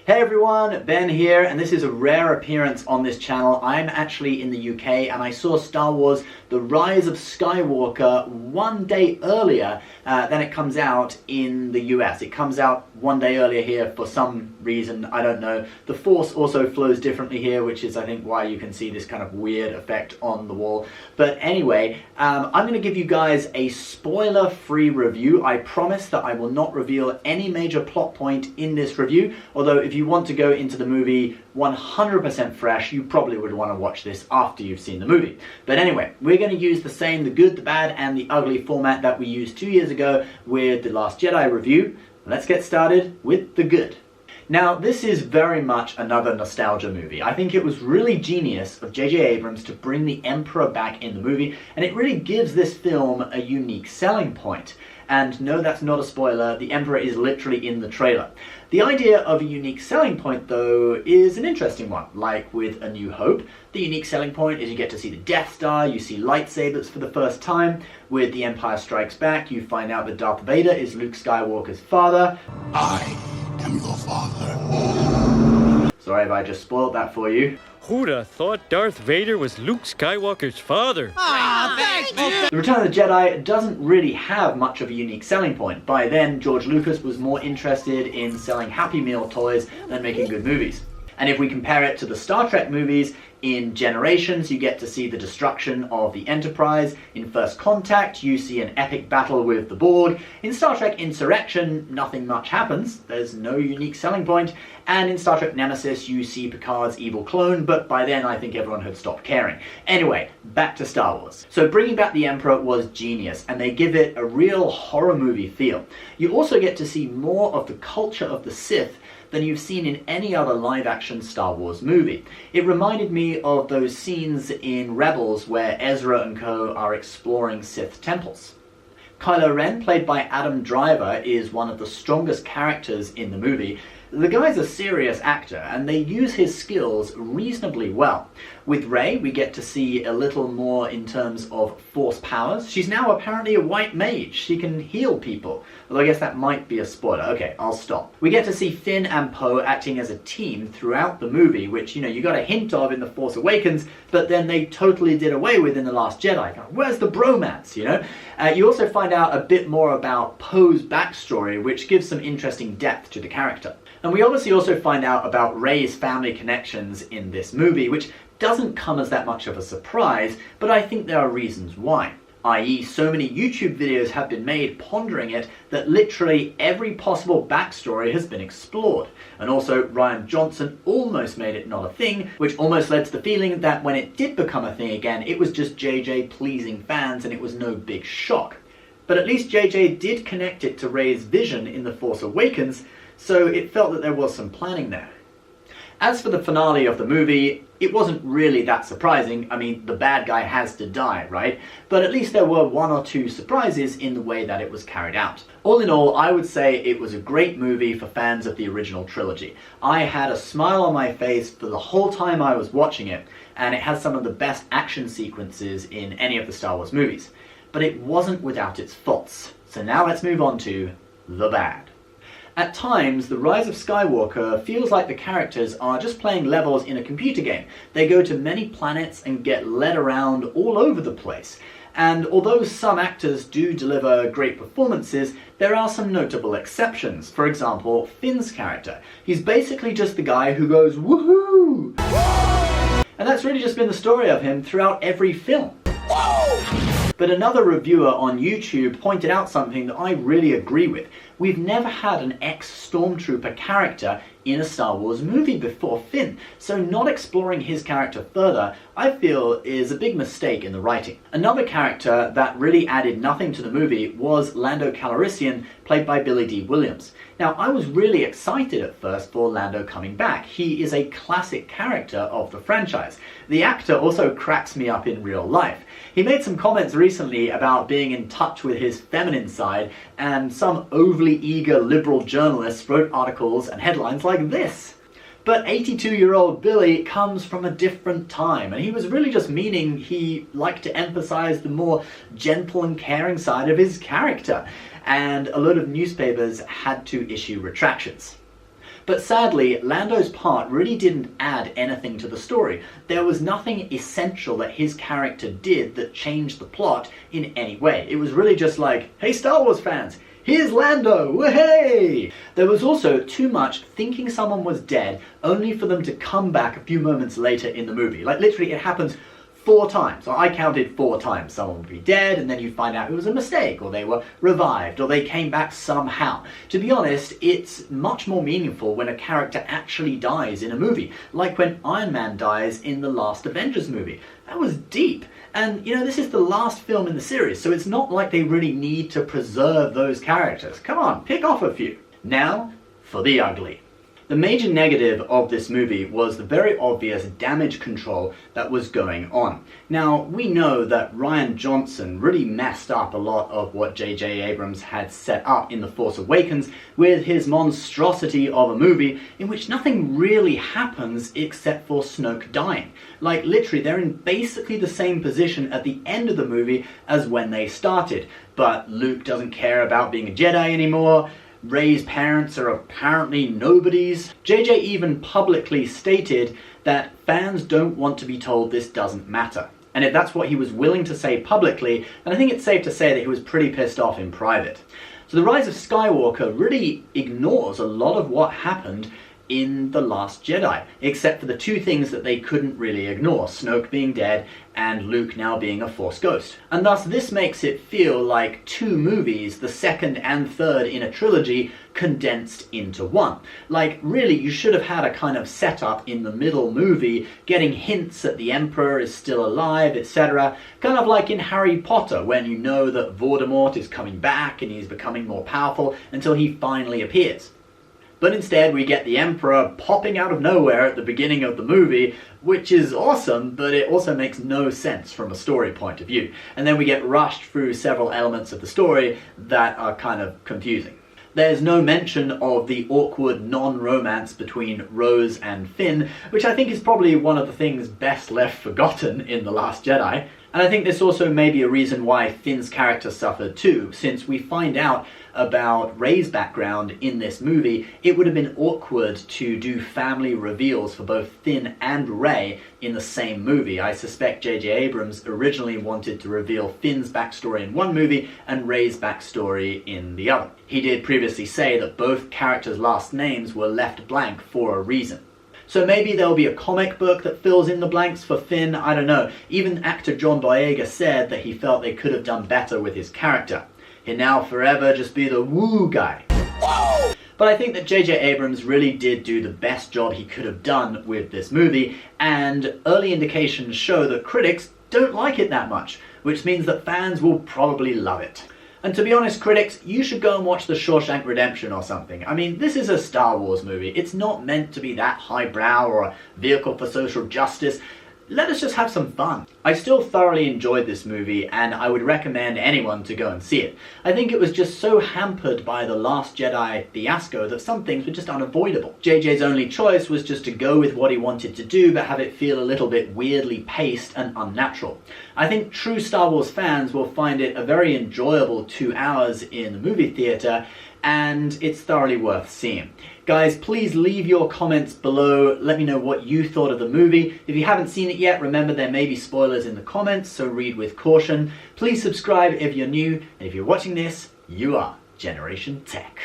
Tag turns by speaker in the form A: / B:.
A: Hey everyone, Ben here, and this is a rare appearance on this channel. I'm actually in the UK and I saw Star Wars The Rise of Skywalker one day earlier than it comes out in the US. It comes out one day earlier here for some reason, I don't know. The Force also flows differently here, which is I think why you can see this kind of weird effect on the wall. But anyway, I'm going to give you guys a spoiler-free review. I promise that I will not reveal any major plot point in this review, although if you want to go into the movie 100% fresh, you probably would want to watch this after you've seen the movie. But anyway, we're going to use the same The Good, the Bad, and the Ugly format that we used 2 years ago with The Last Jedi review. Let's get started with The Good. Now, this is very much another nostalgia movie. I think it was really genius of J.J. Abrams to bring the Emperor back in the movie, and it really gives this film a unique selling point. And no, that's not a spoiler, the Emperor is literally in the trailer. The idea of a unique selling point, though, is an interesting one. Like with A New Hope, the unique selling point is you get to see the Death Star, you see lightsabers for the first time. With The Empire Strikes Back, you find out that Darth Vader is Luke Skywalker's father.
B: I am your father.
A: Sorry if I just spoiled that for you.
C: Who'd have thought Darth Vader was Luke Skywalker's father?
A: The Return of the Jedi doesn't really have much of a unique selling point. By then, George Lucas was more interested in selling Happy Meal toys than making good movies. And if we compare it to the Star Trek movies, in Generations you get to see the destruction of the Enterprise. In First Contact you see an epic battle with the Borg. In Star Trek Insurrection nothing much happens, there's no unique selling point. And in Star Trek Nemesis you see Picard's evil clone, but by then I think everyone had stopped caring. Anyway, back to Star Wars. So bringing back the Emperor was genius, and they give it a real horror movie feel. You also get to see more of the culture of the Sith than you've seen in any other live-action Star Wars movie. It reminded me of those scenes in Rebels where Ezra and co are exploring Sith temples. Kylo Ren, played by Adam Driver, is one of the strongest characters in the movie. The guy's a serious actor, and they use his skills reasonably well. With Rey, we get to see a little more in terms of Force powers. She's now apparently a white mage. She can heal people. Although I guess that might be a spoiler. Okay, I'll stop. We get to see Finn and Poe acting as a team throughout the movie, which, you got a hint of in The Force Awakens, but then they totally did away with in The Last Jedi. Where's the bromance, You also find out a bit more about Poe's backstory, which gives some interesting depth to the character. And we obviously also find out about Rey's family connections in this movie, which doesn't come as that much of a surprise, but I think there are reasons why. I.e., so many YouTube videos have been made pondering it that literally every possible backstory has been explored. And also, Rian Johnson almost made it not a thing, which almost led to the feeling that when it did become a thing again, it was just JJ pleasing fans and it was no big shock. But at least JJ did connect it to Rey's vision in The Force Awakens, so it felt that there was some planning there. As for the finale of the movie, it wasn't really that surprising. I mean, the bad guy has to die, right? But at least there were one or two surprises in the way that it was carried out. All in all, I would say it was a great movie for fans of the original trilogy. I had a smile on my face for the whole time I was watching it, and it has some of the best action sequences in any of the Star Wars movies. But it wasn't without its faults. So now let's move on to the bad. At times, The Rise of Skywalker feels like the characters are just playing levels in a computer game. They go to many planets and get led around all over the place. And although some actors do deliver great performances, there are some notable exceptions. For example, Finn's character. He's basically just the guy who goes, woohoo! And that's really just been the story of him throughout every film. But another reviewer on YouTube pointed out something that I really agree with. We've never had an ex-Stormtrooper character in a Star Wars movie before Finn, so not exploring his character further, I feel, is a big mistake in the writing. Another character that really added nothing to the movie was Lando Calrissian, played by Billy Dee Williams. Now, I was really excited at first for Lando coming back. He is a classic character of the franchise. The actor also cracks me up in real life. He made some comments recently about being in touch with his feminine side, and some overly eager liberal journalists wrote articles and headlines like this. But 82-year-old Billy comes from a different time, and he was really just meaning he liked to emphasize the more gentle and caring side of his character, and a lot of newspapers had to issue retractions. But sadly, Lando's part really didn't add anything to the story. There was nothing essential that his character did that changed the plot in any way. It was really just like, hey Star Wars fans, here's Lando, woohey! There was also too much thinking someone was dead only for them to come back a few moments later in the movie. Like literally it happens 4 times. I counted 4 times. Someone would be dead and then you'd find out it was a mistake, or they were revived, or they came back somehow. To be honest, it's much more meaningful when a character actually dies in a movie, like when Iron Man dies in the last Avengers movie. That was deep. And, you know, this is the last film in the series, so it's not like they really need to preserve those characters. Come on, pick off a few. Now, for the ugly. The major negative of this movie was the very obvious damage control that was going on. Now, we know that Rian Johnson really messed up a lot of what J.J. Abrams had set up in The Force Awakens with his monstrosity of a movie in which nothing really happens except for Snoke dying. Like, literally, they're in basically the same position at the end of the movie as when they started. But Luke doesn't care about being a Jedi anymore. Rey's parents are apparently nobodies. JJ even publicly stated that fans don't want to be told this doesn't matter. And if that's what he was willing to say publicly, then I think it's safe to say that he was pretty pissed off in private. So the Rise of Skywalker really ignores a lot of what happened in The Last Jedi, except for the 2 things that they couldn't really ignore, Snoke being dead and Luke now being a Force ghost. And thus this makes it feel like 2 movies, the second and third in a trilogy, condensed into one. Like, really, you should have had a kind of setup in the middle movie, getting hints that the Emperor is still alive, etc. Kind of like in Harry Potter, when you know that Voldemort is coming back and he's becoming more powerful until he finally appears. But instead we get the Emperor popping out of nowhere at the beginning of the movie, which is awesome, but it also makes no sense from a story point of view. And then we get rushed through several elements of the story that are kind of confusing. There's no mention of the awkward non-romance between Rose and Finn, which I think is probably one of the things best left forgotten in The Last Jedi. And I think this also may be a reason why Finn's character suffered too, since we find out about Rey's background in this movie. It would have been awkward to do family reveals for both Finn and Rey in the same movie. I suspect J.J. Abrams originally wanted to reveal Finn's backstory in one movie and Rey's backstory in the other. He did previously say that both characters' last names were left blank for a reason. So maybe there'll be a comic book that fills in the blanks for Finn, I don't know. Even actor John Boyega said that he felt they could have done better with his character. He'll now forever just be the woo guy. Whoa! But I think that J.J. Abrams really did do the best job he could have done with this movie, and early indications show that critics don't like it that much, which means that fans will probably love it. And to be honest, critics, you should go and watch The Shawshank Redemption or something. I mean, this is a Star Wars movie. It's not meant to be that highbrow or a vehicle for social justice. Let us just have some fun. I still thoroughly enjoyed this movie, and I would recommend anyone to go and see it. I think it was just so hampered by The Last Jedi fiasco that some things were just unavoidable. JJ's only choice was just to go with what he wanted to do, but have it feel a little bit weirdly paced and unnatural. I think true Star Wars fans will find it a very enjoyable 2 hours in the movie theatre, and it's thoroughly worth seeing. Guys, please leave your comments below. Let me know what you thought of the movie. If you haven't seen it yet, remember there may be spoilers in the comments, so read with caution. Please subscribe if you're new, and if you're watching this, you are Generation Tech.